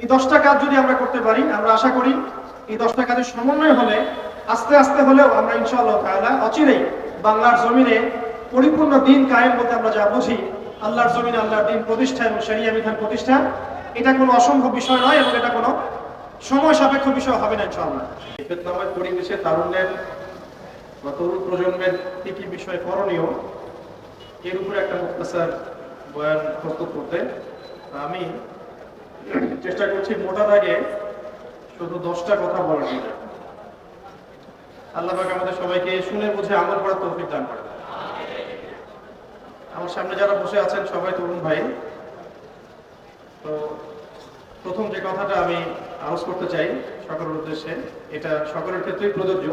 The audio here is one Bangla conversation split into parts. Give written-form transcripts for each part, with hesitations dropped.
এই 10টা কাজ যদি আমরা করতে পারি, আমরা আশা করি এই 10টা কাজের সমন্বয় হলে আস্তে আস্তে হলেও আমরা ইনশাআল্লাহ তাআলা অচিরেই বাংলার জমিনে পরিপূর্ণ দিন কায়েম বলতে আমরা যা বুঝি, আল্লাহর জমিনে আল্লাহর দিন প্রতিষ্ঠা এবং শরিয়া বিধান প্রতিষ্ঠা, এটা কোনো অসম্ভব বিষয় নয় এবং এটা কোনো সময় সাপেক্ষ বিষয় হবে না ইনশাআল্লাহ। ফিতনাময় পরিবেশে তারুণ্যের বা তরুণ প্রজন্মের কি কি বিষয় করণীয়, এর উপরে একটা মুখতাসার বয়ান প্রস্তুত করতে আমি চেষ্টা করছি মোটা দাগে শুধু 10টা কথা বলার জন্য। আল্লাহ পাক আমাদের সবাইকে শুনে বুঝে আমল করার তৌফিক দান করেন। আমার সামনে যারা বসে আছেন সবাই তরুণ ভাই। তো প্রথম যে কথাটা আমি আলোচ করতে চাই সকলের উদ্দেশ্যে, এটা সকলের ক্ষেত্রেই প্রযোজ্য।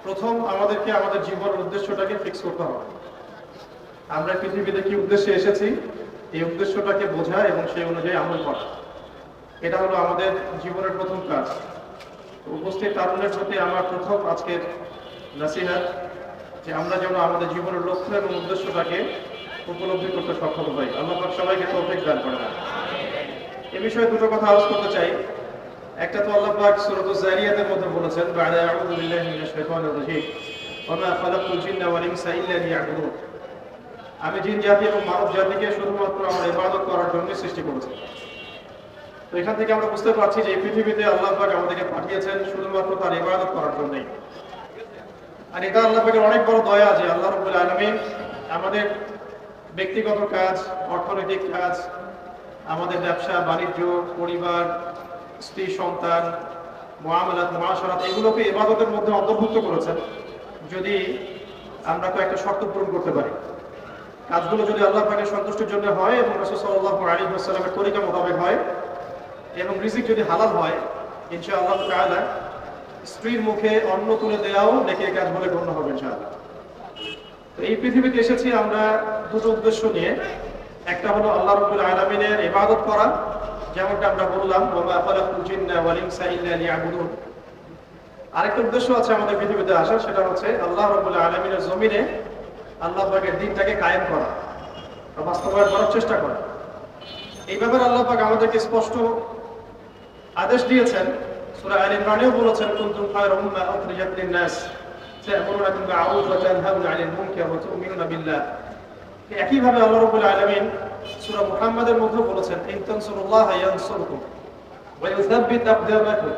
প্রথম আমাদেরকে আমাদের জীবনের উদ্দেশ্যটাকে ফিক্স করতে হবে। আমরা পৃথিবীতে কি উদ্দেশ্যে এসেছি, এই উদ্দেশ্যটাকে বোঝা এবং সেই অনুযায়ী আমল করা, এটা হলো আমাদের জীবনের প্রথম কাজ। উপস্থিত তারুণ্যের প্রতি আমার প্রথম আজকের নসিহত যে আমরা যেন আমাদের জীবনের লক্ষ্য এবং উদ্দেশ্যটাকে উপলব্ধি করতে সক্ষম হই। আল্লাহ পাক সবাইকে তৌফিক দান করেন। এই বিষয়ে দুটো কথা আলোচনা করতে চাই। একটা তো আল্লাহ পাক সূরাতুজ যারিয়াতের মধ্যে বলেছেন, বা'দা আউযু বিল্লাহি মিনাশ শাইতানির রাজীম, ওয়া মা খালাকতুল জিন্না ওয়াল ইনসা ইল্লা লিয়াবুদুন। আমি জিন জাতি এবং মানব জাতিকে শুধুমাত্র আমার ইবাদত করার জন্য সৃষ্টি করেছি। তো এখান থেকে আমরা বুঝতে পারছি যে এই পৃথিবীতে আল্লাহ পাক আমাদেরকে পাঠিয়েছেন শুধুমাত্র তার ইবাদত করার জন্যই। আর এটা আল্লাহ পাকের অনেক বড় দয়া যে আল্লাহ রাব্বুল আলামিন আমাদের ব্যক্তিগত কাজ, অর্থনৈতিক কাজ, আমাদের ব্যবসা বাণিজ্য, পরিবার, স্ত্রী সন্তান, মুআমালাত মুআশারাত, এগুলোকে ইবাদতের মধ্যে অন্তর্ভুক্ত করেছেন যদি আমরা কয়েকটা শর্ত পূরণ করতে পারি। কাজগুলো যদি আল্লাহ পাকের সন্তুষ্টির জন্য হয় এবং রাসূল সাল্লাল্লাহু আলাইহি ওয়াসাল্লামের তরিকা মোতাবেক হয় এবং রিজিক যদি হালাল হয়, ইনশাআল্লাহ তাআলা স্ত্রীর মুখে অন্ন তুলে দেওয়াও নেকির কাজ বলে গণ্য হবে ইনশাআল্লাহ। তো এই পৃথিবীতে এসেছি আমরা দুটো উদ্দেশ্য নিয়ে। একটা হলো আল্লাহ রাব্বুল আলামিনের ইবাদত করা, যেমনটা আমরা বললাম, ওয়া মা খালাকতুল জিন্না ওয়াল ইনসা ইল্লা লিয়াবুদুন। আরেকটা উদ্দেশ্য আছে আমাদের পৃথিবীতে আসার, সেটা হচ্ছে আল্লাহ রাব্বুল আলামিনের জমিনে আল্লাহ পাকের দ্বীনটাকে কায়েম করা, বাস্তবায়ন করার চেষ্টা করা। এই ব্যাপারে আল্লাহ পাক আমাদেরকে স্পষ্ট আদেশ দিয়েছেন। সূরা আল ইমরানেও বলেছেন, কুনতুম খায়রা উম্মাহ উখরিজাত লিন-নাস তা'মুরুনা বিল মা'রুফ ওয়া তানহাউনা 'আনিল মুনকার ওয়া তু'মিনুনা বিল্লাহ। একই ভাবে আল্লাহ রাব্বুল আলামিন সূরা মুহাম্মাদের মধ্যে বলেছেন, ইন তানসুরুল্লাহ ইয়ানসুরকুম ওয়া ইউসাব্বিত আকদামাকুম।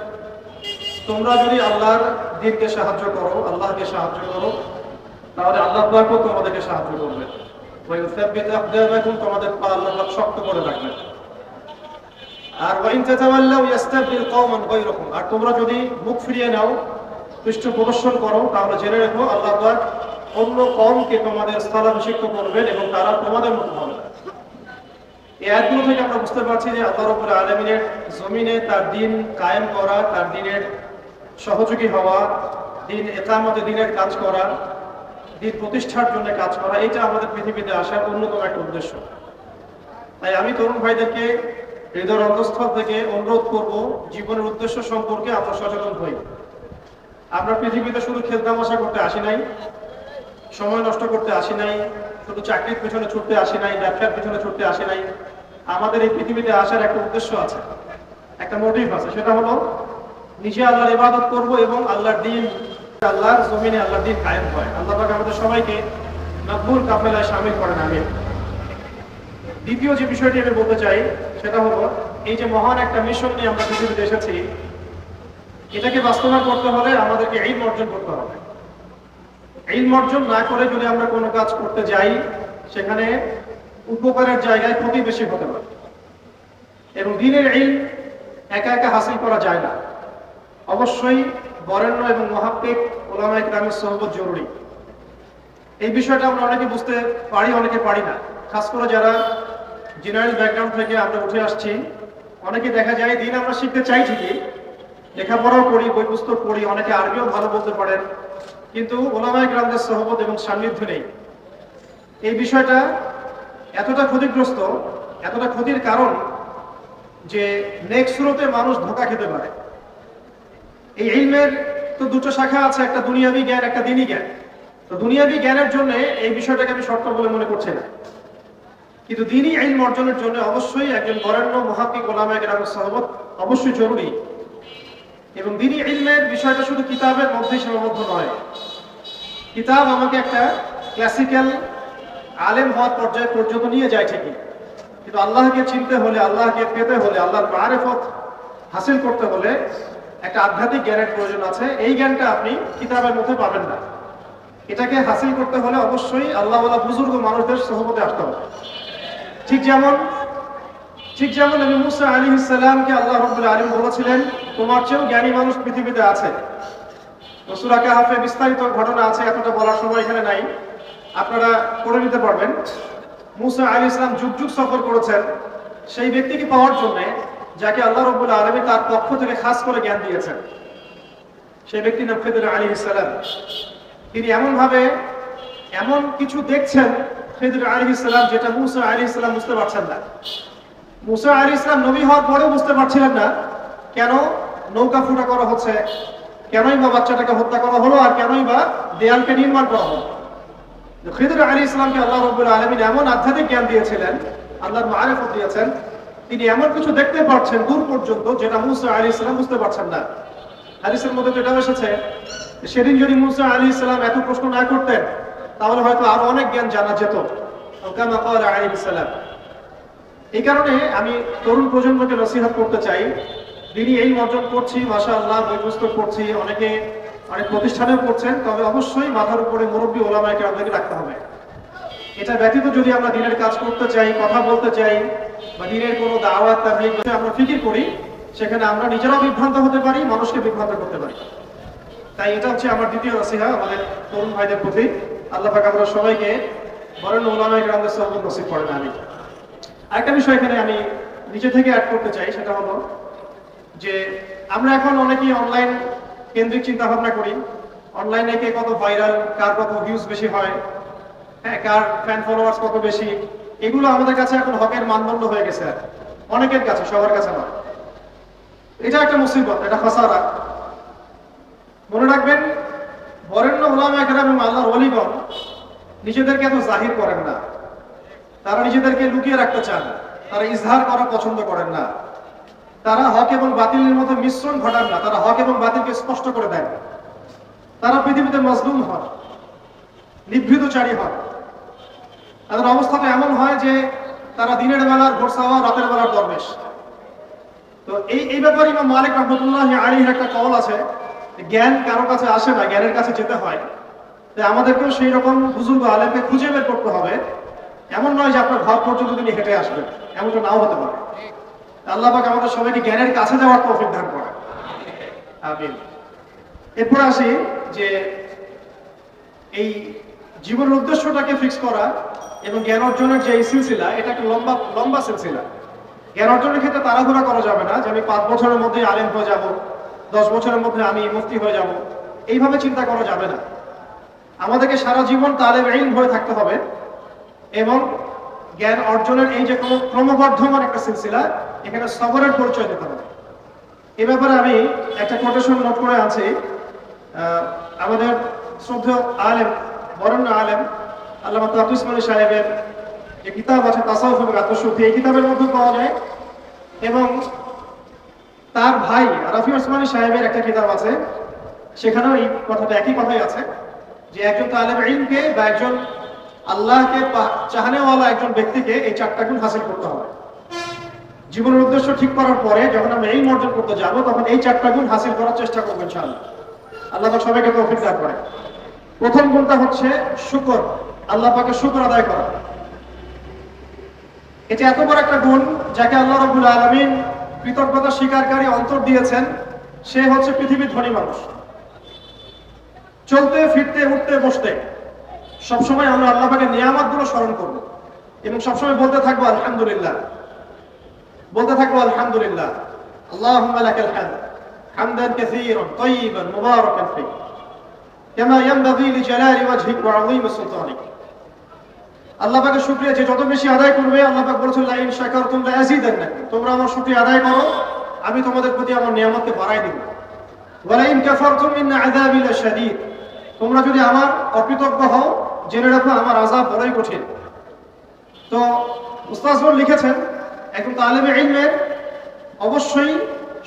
তোমরা যদি আল্লাহর দ্বীনকে সাহায্য করো, আল্লাহকে সাহায্য করো, তাহলে আল্লাহ পাকও তোমাদেরকে সাহায্য করবেন। ওয়া ইউসাব্বিত আকদামাকুম, তোমাদের পা আল্লাহ পাক শক্ত করে রাখবেন। আর ওয়া ইন তাতাওয়াল্লাউ ইস্তাবদিল কওমান গায়রাকুম, আর তোমরা যদি মুখ ফিরিয়ে নাও, পৃষ্ঠ প্রদর্শন করো, তাহলে জেনে রাখো আল্লাহ পাক অন্য কওমকে তোমাদের স্থলাভিষিক্ত করবেন এবং তারা তোমাদের মতো হবে না। এই আয়াতগুলো থেকে আমরা বুঝতে পারছি যে আল্লাহ রাব্বুল আলামিনের জমিনে তার দ্বীন কায়েম করা, তার দ্বীনের সহযোগী হওয়া, দ্বীন ইকামতে দ্বীনের কাজ করা, দ্বীন প্রতিষ্ঠার জন্য কাজ করা, এটা আমাদের পৃথিবীতে আসার অন্যতম একটা উদ্দেশ্য। তাই আমি তরুণ ভাইদেরকে হৃদয়ের অন্তঃস্থল থেকে অনুরোধ করব, জীবনের উদ্দেশ্য সম্পর্কে আমরা সচেতন হই। আমরা পৃথিবীতে শুধু খেলতামাশা করতে আসি নাই, সময় নষ্ট করতে আসি নাই, শুধু চাকরির পিছনে ছুটতে আসি নাই, ব্যবসার পিছনে ছুটতে আসি নাই। আমাদের এই পৃথিবীতে আসার একটা উদ্দেশ্য আছে, একটা মোটিভ আছে, সেটা হলো নিজে আল্লাহর ইবাদত করব এবং আল্লাহর দ্বীন, আল্লাহর জমিনে আল্লাহর দ্বীন কায়েম হয়। আল্লাহ পাক আমাদের সবাইকে মকবুল কাফেলায় শামিল করেন, আমিন। দ্বিতীয় যে বিষয়টি আমি বলতে চাই সেটা হলো, এই যে মহান একটা মিশন নিয়ে আমরা পৃথিবীতে এসেছি, এটাকে বাস্তবায়ন করতে হলে আমাদেরকে ইলম অর্জন করতে হবে। ইলম অর্জন না করে যদি আমরা কোনো কাজ করতে যাই, সেখানে উপকারের জায়গায় ক্ষতি বেশি হতে পারে। এবং দ্বীনের ইলম একা একা হাসিল করা যায় না, অবশ্যই বরেণ্য এবং মুহাক্কিক উলামায়ে কেরামের সোহবত জরুরি। এই বিষয়টা আমরা অনেকে বুঝতে পারি, অনেকে পারি না। খাস করে যারা জেনারেল ব্যাকগ্রাউন্ড থেকে আমরা উঠে আসছি, অনেকে দেখা যায় দ্বীন আমরা শিখতে চাই ঠিকই, লেখাপড়াও করি, বই পুস্তক পড়ি, অনেকে আরবিও ভালো বলতে পারেন, কিন্তু উলামায়ে কেরামদের সোহবত এবং সান্নিধ্য নেই। এই বিষয়টা এতটা ক্ষতিগ্রস্ত, এতটা ক্ষতির কারণ যে নেক্সট স্রোতে মানুষ ধোঁকা খেতে পারে। এই ইলমের তো দুটো শাখা আছে, একটা দুনিয়াবী জ্ঞান, একটা দ্বীনি জ্ঞান। তো দুনিয়াবী জ্ঞানের জন্য এই বিষয়টাকে আমি শর্ত বলে মনে করছি না। কিন্তু দ্বীনী ইলম অর্জনের জন্য অবশ্যই একজন বরেণ্য মুহাক্কিক উলামায়ে কেরামের সুহবত অবশ্যই জরুরি। এবং দ্বীনী ইলমের বিষয়টা শুধু কিতাবের মধ্যেই সীমাবদ্ধ নয়। কিতাব আমাকে একটা ক্লাসিক্যাল আলেম হওয়ার পর্যায়ে পর্যন্ত নিয়ে যায় ঠিকই, কিন্তু আল্লাহকে চিনতে হলে, আল্লাহকে পেতে হলে, আল্লাহর মারিফত হাসিল করতে হলে একটা আধ্যাত্মিক জ্ঞানের প্রয়োজন আছে। এই জ্ঞানটা আপনি কিতাবের মধ্যে পাবেন না। এটাকে হাসিল করতে হলে অবশ্যই আল্লাহওয়ালা বুজুর্গ মানুষদের সোহবতে আসতে হবে। ঠিক যেমন নবী মুসা আলাইহিস সালামকে আল্লাহ রাব্বুল আলামিন বলেছিলেন, তোমার চেয়েও জ্ঞানী মানুষ পৃথিবীতে আছে। সূরা কাহফে বিস্তারিত ঘটনা আছে, এতটা বলার সময় এখানে নাই, আপনারা পড়ে নিতে পারবেন। মুসা আলাইহিস সালাম যুগ যুগ সফর করেছেন সেই ব্যক্তিকে পাওয়ার জন্য যাকে আল্লাহ রাব্বুল আলামিন তার পক্ষ থেকে খাস করে জ্ঞান দিয়েছেন। সেই ব্যক্তি নাম খিদর আলাইহিস সালাম। তিনি এমন কিছু দেখছেন খিদর আলাইহিস সালাম যেটা মুসা আলাইহিস সালাম বুঝতে পারছেন না। মুসা আলাইহিস সালাম নবী হওয়ার পরেও বুঝতে পারছিলেন না কেন নৌকা ফুটা করা হচ্ছে, কেনই বা বাচ্চাটাকে হত্যা করা হলো, আর কেনই বা দেয়ালকে নির্মাণ করা হলো। খিদর আলাইহিস সালামকে আল্লাহ রাব্বুল আলামিন এমন আধ্যাত্মিক জ্ঞান দিয়েছিলেন, আল্লাহর মারিফত দিয়েছেন, তিনি এমন কিছু দেখতে পাচ্ছেন দূর পর্যন্ত যেটা মুসা আলাইহিস সালাম বুঝতে পারছেন না। হাদিসের মধ্যে তো এটা এসেছে, সেদিন যদি মুসা আলাইহিস সালাম এত প্রশ্ন না করতেন তাহলে হয়তো আরো অনেক জ্ঞান জানা যেত। কামা ক্বালা আলাইহিস সালাম। এই কারণে আমি তরুণ প্রজন্মকে নসিহত করতে চাই, যিনি এই অর্জন করছি, মাশাআল্লাহ, বই পুস্তক পড়ছি, অনেক প্রতিষ্ঠানেও পড়ছেন, তবে অবশ্যই মাথার উপরে মুরব্বী ওলামায়ে কেরামদেরকে রাখতে হবে। এটা ব্যতীত যদি আমরা দিনের কাজ করতে চাই, কথা বলতে চাই, বা দিনের কোনো দাওয়াত তাবলীগ আমরা ফিকির করি, সেখানে আমরা নিজেরাও বিভ্রান্ত হতে পারি, মানুষকে বিভ্রান্ত করতে পারি। তাই এটা হচ্ছে আমার দ্বিতীয় নসিহত আমাদের তরুণ ভাইদের প্রতি। আল্লাহ পাক আমরা সবাইকে বরেণ্য উলামায়ে কেরামদের সুহবত নসিব করেন। আমি আরেকটা বিষয় এখানে আমি নিজে থেকে অ্যাড করতে চাই, সেটা হলো যে আমরা এখন অনেকেই অনলাইন কেন্দ্রিক চিন্তা ভাবনা করি। অনলাইনে কে কত ভাইরাল, কার কত ভিউজ বেশি হয়, হ্যাঁ, কার ফ্যান ফলোয়ার্স কত বেশি, এগুলো আমাদের কাছে এখন হকের মানদণ্ড হয়ে গেছে, অনেকের কাছে, সবার কাছে নয়। এটা একটা মুসিবত, এটা খাসারা। মনে রাখবেন, বরেণ্য উলামায়ে কেরাম এবং আল্লাহর ওলিগণ নিজেদেরকে এত জাহির করেন না, তারা নিজেদেরকে লুকিয়ে রাখতে চান, তারা ইজহার করা পছন্দ করেন না, তারা হক এবং বাতিলের মধ্যে মিশ্রণ ঘটান না, তারা হক এবং বাতিলকে স্পষ্ট করে দেন। তারা পৃথিবীতে মজলুম হন, নিভৃতচারী হন। তাদের অবস্থাটা এমন হয় যে তারা দিনের বেলার ঘোরসাওয়া, রাতের বেলার দরবেশ। তো এই ব্যাপারে ইমাম মালিক রাহমাতুল্লাহি আলাইহির একটা কওল আছে, জ্ঞান কারো কাছে আসে না, জ্ঞানের কাছে যেতে হয়। তাই আমাদেরকেও সেই রকম বুজুর্গ আলেমকে খুঁজে বের করতে হবে। এমন নয় যে আপনার ঘর পর্যন্ত তিনি হেঁটে আসবেন, এমনটা নাও হতে পারে। আল্লাহ পাক আমাদের সবাইকে জ্ঞানের কাছে যাওয়ার তৌফিক দান করেন, আমিন। এরপর আসি যে এই জীবনের উদ্দেশ্যটাকে ফিক্স করা এবং জ্ঞান অর্জনের যে এই সিলসিলা, এটা একটা লম্বা সিলসিলা। জ্ঞান অর্জনের ক্ষেত্রে তাড়াহুড়া করা যাবে না যে আমি 5 বছরের মধ্যে আলেম হয়ে যাব, 10 বছরের মধ্যে আমি মুফতি হয়ে যাব, এইভাবে চিন্তা করা যাবে না। আমাদেরকে সারা জীবন তালেব ইলম হয়ে থাকতে হবে এবং জ্ঞান অর্জনের এই যে ক্রমবর্ধমান একটা সিলসিলা, এখানে সবরের পরিচয় দিতে হবে। এ ব্যাপারে আমি একটা কোটেশন নোট করে আছি। আমাদের শ্রদ্ধেয় আলেম, বরেণ্য আলেম আল্লামা তাকি উসমানী সাহেবের যে কিতাব আছে তাসাউফ এবং আত্মশুদ্ধি, এই কিতাবের মধ্যে পাওয়া যায়, এবং তার ভাই রাফি উসমানী সাহেবের একটা কিতাব আছে, সেখানেও এই কথাটা, একই কথাই আছে যে একজন তালেব ইলমকে বা একজন আল্লাহকে চাহনেওয়ালা একজন ব্যক্তিকে এই 4টা গুণ হাসিল করতে হবে। জীবনের উদ্দেশ্য ঠিক করার পরে যখন আমরা ইলম অর্জন করতে যাব, তখন এই 4টা গুণ হাসিল করার চেষ্টা করবো ইনশাআল্লাহ। আল্লাহ পাক সবাইকে তৌফিক দান করেন। প্রথম গুণটা হচ্ছে শুকর, আল্লাহ পাকের শুকর আদায় করা। এটা এত বড় একটা গুণ যাকে আল্লাহ রাব্বুল আলামিন কৃতজ্ঞতা স্বীকারকারী অন্তর দিয়েছেন, সে হচ্ছে পৃথিবীর ধনী মানুষ। চলতে ফিরতে, উঠতে বসতে সবসময় আমরা আল্লাহ পাকের নিয়ামতগুলো স্মরণ করব এবং সবসময় বলতে থাকবো আলহামদুলিল্লাহ, বলতে থাকবো আলহামদুলিল্লাহ। আল্লাহুম্মা লাকাল হামদ হামদান কাসীরান তাইয়িবান মুবারাকান ফীহি কামা ইয়ানবাগী লিজালালি ওয়াজহিক ওয়া আযীমি সুলতানিক। আল্লাহ পাকের শুকরিয়া যে যত বেশি আদায় করবে, আল্লাহ পাক বলেছেন লা ইন শাকারতুম লা আযীদান্নাকুম, তোমরা আমার শুকরিয়া আদায় করো, আমি তোমাদের প্রতি আমার নিয়ামতকে বাড়াই দেব। ওয়া লা ইন কাফারতুম ইন্না আযাবি লাশাদীদ, তোমরা যদি আমার অকৃতজ্ঞ হও, জেনে রাখো আমার আযাব বড়ই কঠিন। তো উস্তাদগণ লিখেছেন একজন তালেবে ইলমের অবশ্যই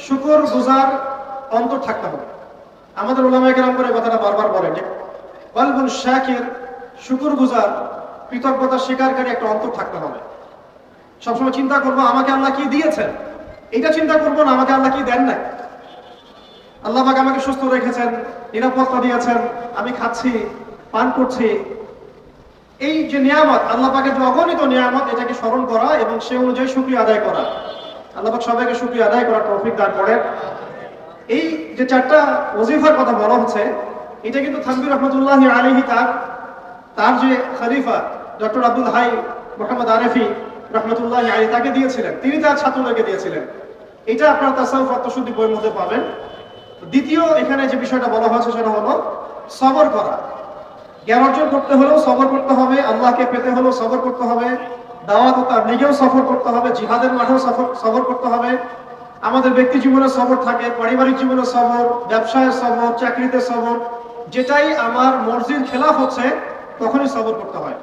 শুকরগুজার অন্তর থাকতে হবে। আমাদের উলামায়ে কেরাম করে কথাটা বারবার বলেন যে কলবুল শাকির, শুকরগুজার, কৃতজ্ঞতা স্বীকারকারী একটা অন্তর থাকতে হবে। সবসময় চিন্তা করবো আমাকে আল্লাহ কি দিয়েছেন, এটা চিন্তা করবো না আমাকে আল্লাহ কি দেন নাই। আল্লাহ পাক আমাকে সুস্থ রেখেছেন, নিরাপত্তা দিয়েছেন, আমি খাচ্ছি, পান করছি। এই যে নিয়ামত, আল্লাহ পাকের যে অগণিত নিয়ামত, এটাকে স্মরণ করা এবং সে অনুযায়ী শুকরিয়া আদায় করা। আল্লাহ পাক সবাইকে শুকরিয়া আদায় করার তৌফিক দান করেন। এই যে চারটা ওজিফার কথা বলা হচ্ছে, এটা কিন্তু থানভী রহমতুল্লাহি আলাইহি তার যে খলিফা ডক্টর আব্দুল হাই মোহাম্মদ আরেফি রহমতুল্লাহি আলাইহি তাকে দিয়েছিলেন, তিনি তার ছাত্রদেরকে দিয়েছিলেন। এটা আপনারা তাসাউফ আত্মশুদ্ধি বইয়ের মধ্যে পাবেন। দ্বিতীয় এখানে যে বিষয়টা বলা হয়েছে সেটা হলো সবর করা। জ্ঞান অর্জন করতে হলেও সবর করতে হবে, আল্লাহকে পেতে হলেও সবর করতে হবে, দাওয়াত ও তাবলীগেও সফর করতে হবে, জিহাদের মাঠেও সবর করতে হবে। আমাদের ব্যক্তি জীবনে সবর থাকে, পারিবারিক জীবনে সবর, ব্যবসায় সবর, চাকরিতে সবর। যেটাই আমার মর্জির খেলাফ হচ্ছে তখনই সবর করতে হয়।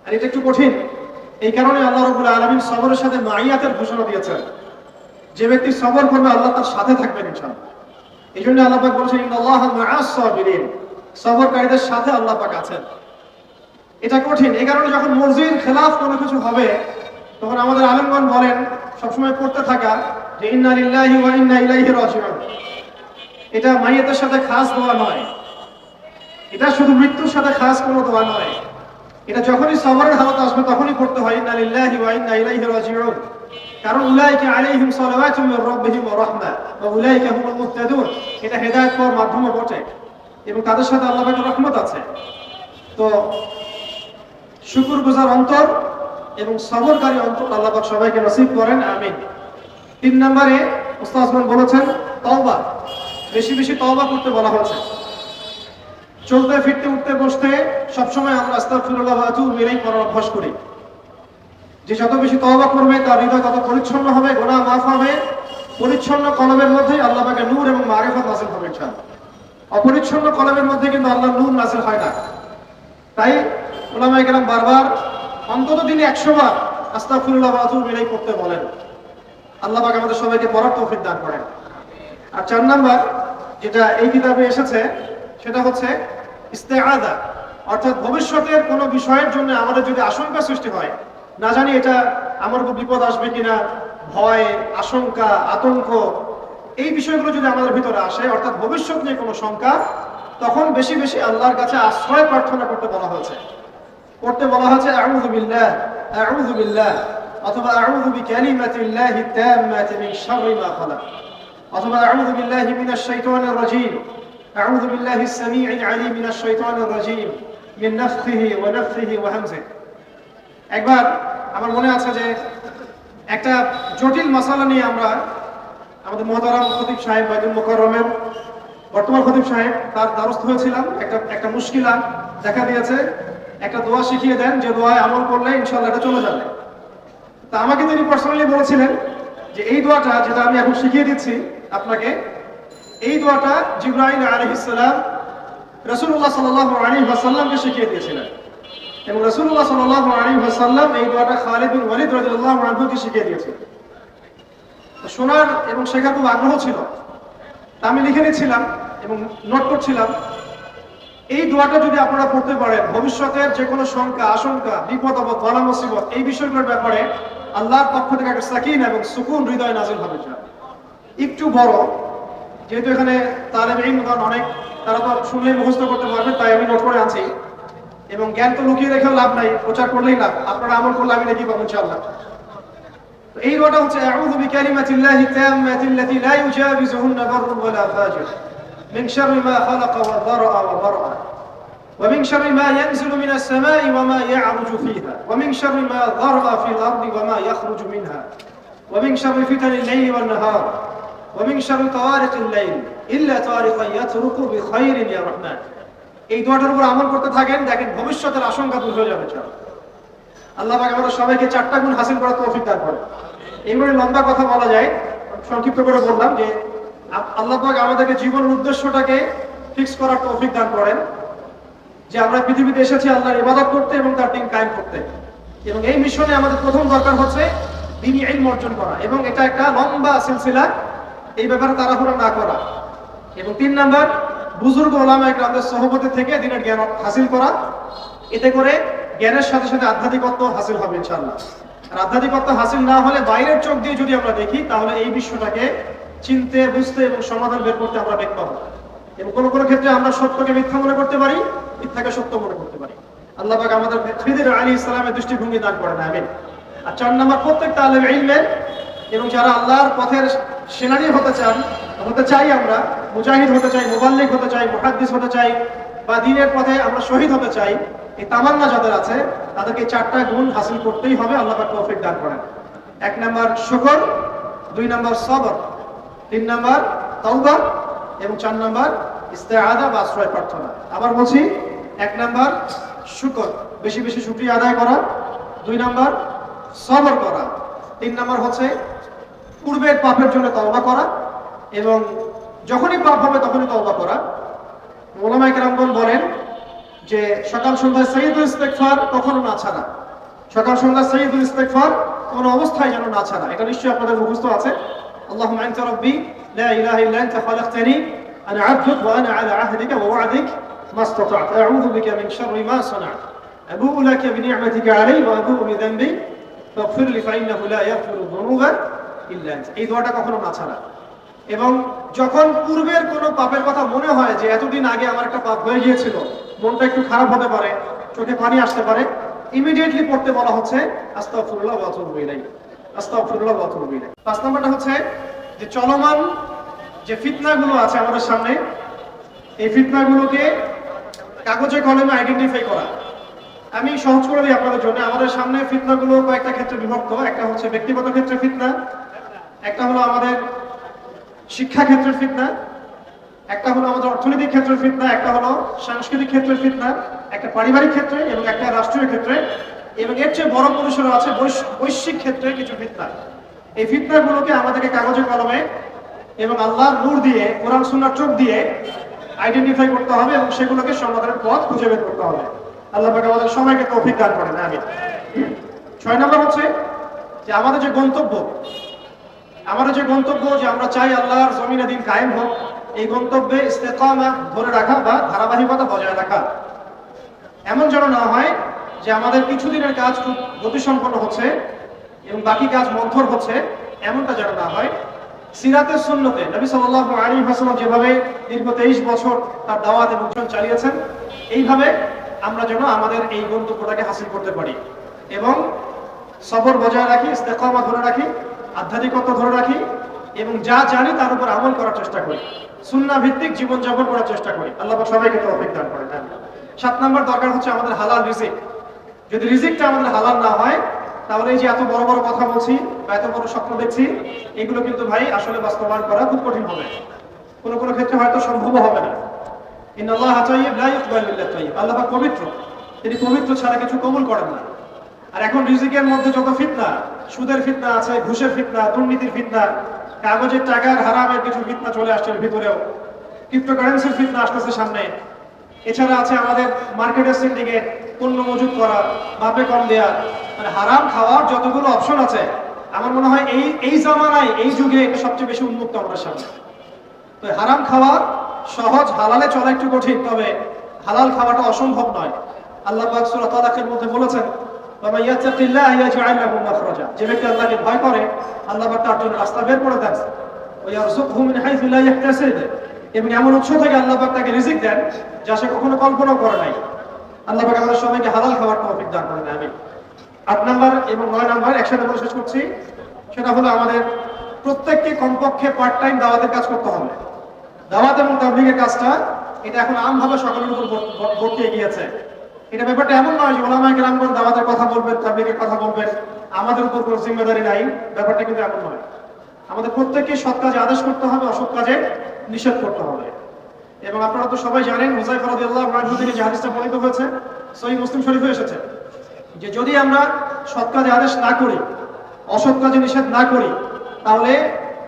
আর এটা একটু কঠিন, এই কারণে আল্লাহ রাব্বুল আলামিন সবরের সাথে মাইয়াতের ঘোষণা দিয়েছেন। যে ব্যক্তি সবর করবে আল্লাহ তার সাথে থাকবেন ইনশাআল্লাহ। এই জন্য আল্লাহ পাক বলেছেন ইন্নাল্লাহা মা'আস সাবিরিন, সবরকারীদের সাথে আল্লাহ পাক আছেন। এটা কঠিন, এই কারণে যখন মর্জির খেলাফ কোনো কিছু হবে তখন আমাদের আলেমগণ বলেন সবসময় পড়তে থাকা যে ইন্না লিল্লাহি ওয়া ইন্না ইলাইহি রাজিউন। এটা মাইয়াতের সাথে খাস দোয়া নয়, এটা শুধু মৃত্যুর সাথে খাস কোনো দোয়া নয়, এটা যখনই সবরের হালত আসবে তখনই পড়তে হয় ইন্না লিল্লাহি ওয়া ইন্না ইলাইহি রাজিউন। কারণ উলাইকা আলাইহিম সালাওয়াতুম মির রাব্বিহিম ওয়া রাহমা ওয়া উলাইকা হুমুল মুহতাদুন। এটা হেদায়েত পাওয়ার মাধ্যমও বটে এবং তাদের সাথে আল্লাহ পাকের রহমত আছে। তো শুকরগুজার অন্তর এবং সবরকারী অন্তর আল্লাহ পাক সবাইকে নসিব করেন, আমিন। 3 নম্বরে উস্তাদগণ বলেছেন তওবা, বেশি বেশি তওবা করতে বলা হয়েছে। চলতে ফিরতে উঠতে বসতে সবসময় আমরা আস্তাগফিরুল্লাহ ওয়া আতুবু ইলাইহি পড়ার অভ্যাস করি। যে যত বেশি তওবা করবে তার হৃদয় তত পরিচ্ছন্ন হবে, গুনাহ মাফ হবে। পরিচ্ছন্ন কলবের মধ্যে আল্লাহ পাকের নূর এবং মারিফত নাযিল হবে ইনশাআল্লাহ। অপরিচ্ছন্ন কলবের মধ্যে কিন্তু আল্লাহর নূর নাযিল হয় না। তাই উলামায়ে কেরাম বারবার অন্তত দিনে 100 বার আস্তাগফিরুল্লাহ ওয়া আতুবু ইলাইহি পড়তে বলেন। আল্লাহ পাক আমাদের সবাইকে পড়ার তৌফিক দান করেন। আর 4 নাম্বার যেটা এই কিতাবে এসেছে সেটা হচ্ছে ইস্তেআযা, অর্থাৎ ভবিষ্যতের কোনো বিষয়ের জন্য আমাদের যদি আশঙ্কা সৃষ্টি হয়, না জানি এটা আমার উপর বিপদ আসবে কিনা, ভয়, আশঙ্কা, আতঙ্ক, এই বিষয়গুলো যদি আমাদের ভিতরে আসে, অর্থাৎ ভবিষ্যৎ নিয়ে কোনো শঙ্কা, তখন বেশি বেশি আল্লাহর কাছে আশ্রয় প্রার্থনা করতে বলা হয়েছে। আউযু বিল্লাহ অথবা আউযু বিকালিমাতিল্লাহি তাম্মাতি মিন শাররি মা খালাক অথবা আউযু বিল্লাহি মিনাশ শাইতানির রাজীম আউযু বিল্লাহিস সামিউল আলীম মিনাশ শাইতানির রাজীম মিন নাফখিহি ওয়া নাফথিহি ওয়া হামজিহি। একবার আমার মনে আছে যে একটা জটিল মাসালা নিয়ে আমরা আমাদের মুহতারাম খতিব সাহেব বাইতুল মুকাররমের বর্তমান খতিব সাহেব তার দ্বারস্থ হয়েছিলাম। একটা মুশকিলা দেখা দিয়েছে, একটা দোয়া শিখিয়ে দেন যে দোয়ায় আমল করলে ইনশাআল্লাহ এটা চলে যাবে। তা আমাকে তিনি পার্সোনালি বলেছিলেন যে এই দোয়াটা যেটা আমি এখন শিখিয়ে দিচ্ছি আপনাকে, এই দোয়াটা জিবরাইল আলাইহিস সালাম রাসূলুল্লাহ সাল্লাল্লাহু আলাইহি ওয়াসাল্লামকে শিখিয়ে দিয়েছিলেন এবং রাসূলুল্লাহ সাল্লাল্লাহু আলাইহি ওয়াসাল্লাম এই দোয়াটা খালিদ বিন ওয়ালিদ রাদিয়াল্লাহু আনহুকে শিখিয়ে দিয়েছিলেন। শোনার এবং শেখার খুব আগ্রহ ছিল, তা আমি লিখে নিচ্ছিলাম এবং নোট করছিলাম। এই দোয়াটা যদি আপনারা পড়তে পারেন, ভবিষ্যতের যে কোনো শঙ্কা, আশঙ্কা, বিপদ আপদ, বালা মুসিবত, এই বিষয়গুলোর ব্যাপারে আল্লাহর পক্ষ থেকে একটা সাকিন এবং সুকুন হৃদয় নাযিল হবে। একটু বড়, যেহেতু এখানে তালেব ইলম অনেক, তারা তো শুনলেই মুখস্থ করতে পারবে, তাই আমি নোট করে আনছি। এবং জ্ঞান তো লুকিয়ে রেখেও লাভ নাই, প্রচার করলেই লাভ, আপনারা আমল করলে আমি নাকি পাবো ইনশাআল্লাহ। তো এই দোয়াটা হচ্ছে আউযু বিকালিমাতিল্লাহি তাম্মাতিল্লাতি লা ইউজাবিজুহুন্না বাররুন ওয়ালা ফাজির মিন শাররি মা খালাকা ওয়া যারআ ওয়া বারআ ওয়া মিন শাররি মা ইয়ানজিলু মিনাস সামাই ওয়া মা ইয়া'রুজু ফিহা ওয়া মিন শাররি মা যারআ ফিল আরদি ওয়া মা ইয়াখরুজু মিনহা ওয়া মিন শাররি ফিতানিল লাইলি ওয়ান নাহার ওয়া মিন শাররি তাওয়ারিকিল লাইল ইল্লা তাওয়ারিকান ইয়াতরুকু বিখাইরিন ইয়া রাহমান। এই দোয়াটার উপর আমল করতে থাকেন, দেখেন ভবিষ্যতের আশঙ্কা দূর হয়ে যাবে। আল্লাহ পাক আমাদের সবাইকে 4টা গুণ হাসিল করার তৌফিক দান করেন। এইভাবে লম্বা কথা বলা যায়, সংক্ষিপ্ত করে বললাম যে আল্লাহ পাক আমাদেরকে জীবনের উদ্দেশ্যটাকে ফিক্স করার তৌফিক দান করেন, যে আমরা পৃথিবীতে এসেছি আল্লাহর ইবাদত করতে এবং তার দিন কায়েম করতে। এবং এই মিশনে আমাদের প্রথম দরকার হচ্ছে দ্বীনি ইলম অর্জন করা, এবং এটা একটা লম্বা সিলসিলা, এই ব্যাপারে তাড়াহুড়ো না করা। এবং 3 নাম্বার, বুজুর্গ ওলামা ইকরামদের সহবতে থেকে দ্বীনের জ্ঞান হাসিল করা। এতে করে জ্ঞানের সাথে সাথে আধ্যাত্মিকত্ব হাসিল হবে ইনশাআল্লাহ। আর আধ্যাত্মিকত্ব হাসিল না হলে বাইরের চোখ দিয়ে যদি আমরা দেখি, তাহলে এই বিশ্বটাকে চিনতে, বুঝতে এবং সমাধান বের করতে আমরা বেগ পাবো। এবং কোনো কোনো ক্ষেত্রে আমরা সত্যকে মিথ্যা মনে করতে পারি, মিথ্যাকে সত্য মনে করতে পারি। আল্লাহ পাক আমাদের খিদির আলাইহিস সালামের দৃষ্টিভঙ্গি দান করেন, আমিন। আর 4 নাম্বার, প্রত্যেক তালেব ইলমের এবং যারা আল্লাহর পথের সেনানী হতে চাই, আমরা মুজাহিদ হতে চাই, মুবাল্লিগ হতে চাই, মুহাদ্দিস হতে চাই, বা দ্বীনের পথে আমরা শহীদ হতে চাই, এই তামান্না যাদের আছে তাদেরকে 4টা গুণ হাসিল করতেই হবে। আল্লাহ পাক তৌফিক দান করেন। 1 নাম্বার শুকর, 2 নাম্বার সবর, 3 নাম্বার তাওবা এবং 4 নাম্বার ইস্তেআদা বা আশ্রয় প্রার্থনা। আবার বলছি, 1 নাম্বার শুকর, বেশি বেশি শুকরিয়া আদায় করা, 2 নাম্বার সবর করা, 3 নাম্বার হচ্ছে পূর্বের পাপের জন্য তওবা করা, এবং যখনই পাপ হবে তখনই তওবা করা। ওলামায়ে কেরামগণ বলেন যে সকাল সন্ধ্যায় সাইয়্যিদুল ইস্তিগফার কখনো না ছাড়া, সকাল সন্ধ্যায় সাইয়্যিদুল ইস্তিগফার কোনো অবস্থায় যেন না ছাড়া। এটা নিশ্চয়ই আপনাদের মুখস্থ আছে। আল্লাহুম্মা আনতা রাব্বি লা ইলাহা ইল্লা আনতা খালাকতানি আনা আবদুক ওয়া আনা আলা আহদিকা ওয়া ওয়া'দিক মাসতাতা'তু আউযু বিকা মিন শাররি মা সানা'তু আবু'ু লাকা বিনি'মাতিকা আলাইয়া ওয়া আবু'ু বিযানবি ফাগফির লি ফাইন্নাহু লা ইয়াগফিরু যুনুবা ইল্লা আনতা। এই দোয়াটা কখনো না ছাড়া। এবং যখন পূর্বের কোনো পাপের কথা মনে হয় যে এতদিন আগে আমার একটা পাপ হয়ে গিয়েছিল, মনটা একটু খারাপ হতে পারে, চোখে পানি আসতে পারে, ইমিডিয়েটলি পড়তে বলা হচ্ছে আস্তাগফিরুল্লাহ ওয়া আতুবু ইলাইহি, আস্তাগফিরুল্লাহ ওয়া আতুবু ইলাইহি। 5 নাম্বারটা হচ্ছে যে চলমান যে ফিতনাগুলো আছে আমাদের সামনে, এই ফিতনাগুলোকে কাগজে কলমে আইডেন্টিফাই করা। আমি সহজ করে দিই আপনাদের জন্য। আমাদের সামনে ফিতনাগুলো কয়েকটা ক্ষেত্রে বিভক্ত। একটা হচ্ছে ব্যক্তিগত ক্ষেত্রে ফিতনা, একটা হলো আমাদের শিক্ষা ক্ষেত্রের ফিতনা, একটা হলো আমাদের অর্থনৈতিক ক্ষেত্রের ফিতনা, একটা হলো সাংস্কৃতিক ক্ষেত্রের ফিতনা, একটা পারিবারিক ক্ষেত্রে এবং একটা রাষ্ট্রীয় ক্ষেত্রে, এবং এর চেয়ে বড় পরিসরে আছে বৈশ্বিক ক্ষেত্রে কিছু ফিতনা। এই ফিতনাগুলোকে আমাদেরকে কাগজে কলমে এবং আল্লাহর নূর দিয়ে, কোরআন সুন্নাহর চোখ দিয়ে আইডেন্টিফাই করতে হবে এবং সেগুলোকে সমাধানের পথ খুঁজে বের করতে হবে। আল্লাহ পাক আমাদের সবাইকে তৌফিক দান করেন, আমিন। 6 নম্বর হচ্ছে যে আমাদের যে গন্তব্য যে আমরা চাই আল্লাহর জমিনে দিন কায়েম হোক, এই গন্তব্যে ইস্তেকামা ধরে রাখা বা ধারাবাহিকতা বজায় রাখা। এমন যেন না হয় যে আমাদের কিছুদিনের কাজ খুব গতিসম্পন্ন হচ্ছে এবং বাকি কাজ মন্থর হচ্ছে, এমনটা যেন না হয়। সিরাতের সুন্নতে নবী সাল্লাল্লাহু আলাইহি ওয়াসাল্লাম যেভাবে দীর্ঘ 23 বছর তার দাওয়াত এবং মিশন চালিয়েছেন, এইভাবে আমরা যেন আমাদের এই গন্তব্যটাকে হাসিল করতে পারি এবং সবর বজায় রাখি, ইস্তেকামা ধরে রাখি, আধ্যাত্মিকতা ধরে রাখি এবং যা জানি তার উপর আমল করার চেষ্টা করি, সুন্নাহ ভিত্তিক জীবনযাপন করার চেষ্টা করি। আল্লাহ পাক সবাইকে তৌফিক দান করেন। 7 নম্বর দরকার হচ্ছে আমাদের হালাল রিজিক। যদি রিজিকটা আমাদের হালাল না হয়, তাহলে এই যে এত বড় বড় কথা বলছি বা এত বড় স্বপ্ন দেখছি, এগুলো কিন্তু ভাই আসলে বাস্তবায়ন করা খুব কঠিন হবে, কোনো কোনো ক্ষেত্রে হয়তো সম্ভব হবে না। ইন্নাল্লাহা তাইয়্যিব লা ইয়াকবালু ইল্লা তাইয়্যিব। আল্লাহ পাক পবিত্র, তিনি পবিত্র ছাড়া কিছু কবুল করেন না। আর এখন রিজিকের মধ্যে যত ফিতনা, সুদের ফিতনা আছে, ঘুষের ফিতনা, দুর্নীতির ফিতনা, কাগজের টাকার হারামের কিছু ফিতনা চলে আসছে ভিতরেও, ক্রিপ্টোকারেন্সির ফিতনা আসতেছে সামনে। এছাড়া আছে আমাদের মার্কেটের সিন্ডিকেট, পণ্য মজুত করা, মাপে কম দেয়া, মানে হারাম খাওয়ার যতগুলো অপশন আছে, আমার মনে হয় এই জামানায়, এই যুগে এটা সবচেয়ে বেশি উন্মুক্ত আমাদের সামনে। তো হারাম খাওয়া সহজ, হালালে চলা একটু কঠিন, তবে হালাল খাওয়াটা অসম্ভব নয়। আল্লাহ পাক সূরা তালাকের মধ্যে বলেছেন, ওয়া ইয়াত্তাকিল্লাহ ইয়াজআল লাহু মাখরাজা। যে ব্যক্তি আল্লাহকে ভয় করে, আল্লাহ পাক তার জন্য রাস্তা বের করে দেন। ওয়া ইয়ারযুকহু মিন হাইথু লা ইয়াহতাসিব। এবং এমন উৎস থেকে আল্লাহ পাক তাকে রিজিক দেন যা সে কখনো কল্পনাও করে নাই। আল্লাহ পাক আমাদের সবাইকে হালাল খাওয়ার তৌফিক দান করেন, আমিন। 8 নাম্বার এবং 9 নাম্বার একসাথে বলে শেষ করছি। সেটা হলো আমাদের প্রত্যেককে কমপক্ষে পার্ট টাইম দাওয়াতের কাজ করতে হবে। দাওয়াত এবং তাবলীগের কাজটা এটা এখন আমভাবে সকলের উপর বর্তিয়ে গিয়েছে। এটা ব্যাপারটা এমন নয় যে ওলামায়ে কেরামগণ দাওয়াতের কথা বলবেন, তাবলীগের কথা বলবেন, আমাদের উপর কোনো জিম্মেদারি নাই। ব্যাপারটা কিন্তু এমন নয়। আমাদের প্রত্যেককে সৎ কাজে আদেশ করতে হবে, অসৎ কাজে নিষেধ করতে হবে। এবং আপনারা তো সবাই জানেন, হুযায়ফা রাদিয়াল্লাহু আনহু থেকে যে হাদিসটা বর্ণিত হয়েছে, সহিহ মুসলিম শরীফে এসেছে, যে যদি আমরা সৎ কাজে আদেশ না করি, অসৎ কাজে নিষেধ না করি, তাহলে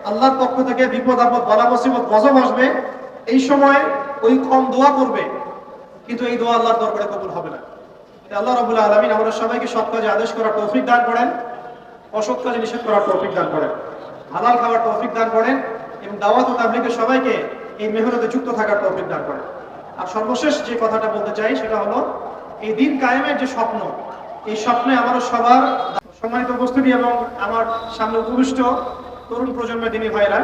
আল্লাহর পক্ষ থেকে বিপদ আপদ, বালা মুসিবত, গজব আসবে। এই সময় ওই কম দোয়া করবে, কিন্তু এই দোয়া আল্লাহর দরবারে কবুল হবে না। আল্লাহ রাব্বুল আলামিন আমাদের সবাইকে সৎ কাজে আদেশ করার তৌফিক দান করেন, অসৎ কাজে নিষেধ করার তৌফিক দান করেন, হালাল খাওয়ার তৌফিক দান করেন এবং দাওয়াত ও তাবলীগে সবাইকে এই মেহনতে যুক্ত থাকার তৌফিক দান করেন। আর সর্বশেষ যে কথাটা বলতে চাই সেটা হলো এই দিন কায়েমের যে স্বপ্ন, এই স্বপ্নে আমাদের সবার সম্মানিত উপস্থিতি এবং আমার সামনে উপবিষ্ট তরুণ প্রজন্মের দিনী ভাইরা,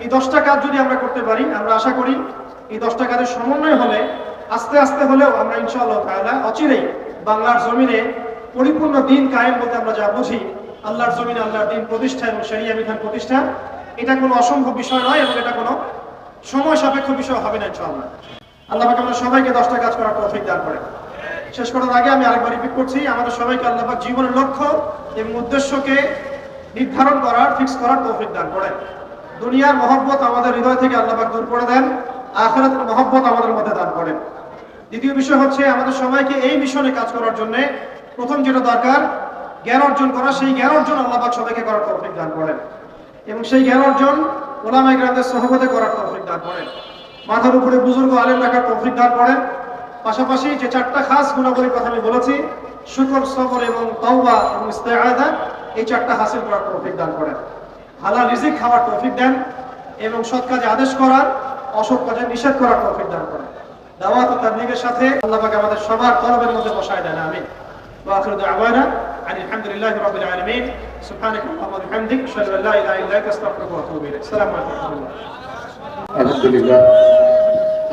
এই 10টা কাজ যদি আমরা করতে পারি, আমরা আশা করি এই 10টা কাজের সমন্বয় হলে আস্তে আস্তে হলেও আমরা ইনশাআল্লাহ তাআলা অচিরেই বাংলার জমিনে পরিপূর্ণ দিন কায়েম বলতে আমরা যা বুঝি, আল্লাহর জমিনে আল্লাহর দিন প্রতিষ্ঠা এবং শরিয়া বিধান প্রতিষ্ঠা, এটা কোনো অসম্ভব বিষয় নয় এবং এটা কোনো সময় সাপেক্ষ বিষয় হবে না ইনশাআল্লাহ। আল্লাহ পাক আমাদের সবাইকে 10টা কাজ করার তৌফিক দান করেন। শেষ করার আগে আমি আরেকবার রিপিট করছি, আমাদের সবাইকে আল্লাহ পাক জীবনের লক্ষ্য এবং উদ্দেশ্যকে নির্ধারণ করার, ফিক্স করার তৌফিক দান করেন। দুনিয়ার মহব্বত আমাদের হৃদয় থেকে আল্লাহ পাক দূর করে দেন, আখিরাতের মহব্বত আমাদের মধ্যে দান করেন। দ্বিতীয় বিষয় হচ্ছে আমাদের সবাইকে এই মিশনে কাজ করার জন্য প্রথম যেটা দরকার, জ্ঞান অর্জন করা। সেই জ্ঞান অর্জন আল্লাহ পাক সবাইকে করার তৌফিক দান করেন এবং সেই জ্ঞান অর্জন উলামায়ে কেরামদের সুহবতে করার তৌফিক দান করেন। মাথার উপরে বুজুর্গ আলেম রাখার তৌফিক দান করেন। পাশাপাশি যে 4টা খাস গুণাবলীর কথা আমি বলেছি, শুকর, সবর এবং তাওবা এবং ইস্তেআযা, এই 4টা হাসিল করার তৌফিক দান করেন। হালাল রিজিক খাওয়ার তৌফিক দেন এবং সৎ কাজে আদেশ করার, অসৎ কাজে নিষেধ করার তৌফিক দান করেন। দাওয়াত ও তাবলীগের সাথে আল্লাহ পাক আমাদের সবার কলবের মধ্যে বসায় দেন, আমিন। ওয়া আখিরু দাওয়ানা আলহামদুলিল্লাহি রাব্বিল আলামিন। সুবহানাকা আল্লাহুম্মা ওয়া বিহামদিক, আশহাদু আল্লা ইলাহা ইল্লা আনতা, আস্তাগফিরুকা ওয়া আতুবু ইলাইক। আসসালামু আলাইকুম ওয়া রাহমাতুল্লাহ। আলহামদুলিল্লাহ,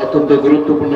অত্যন্ত গুরুত্বপূর্ণ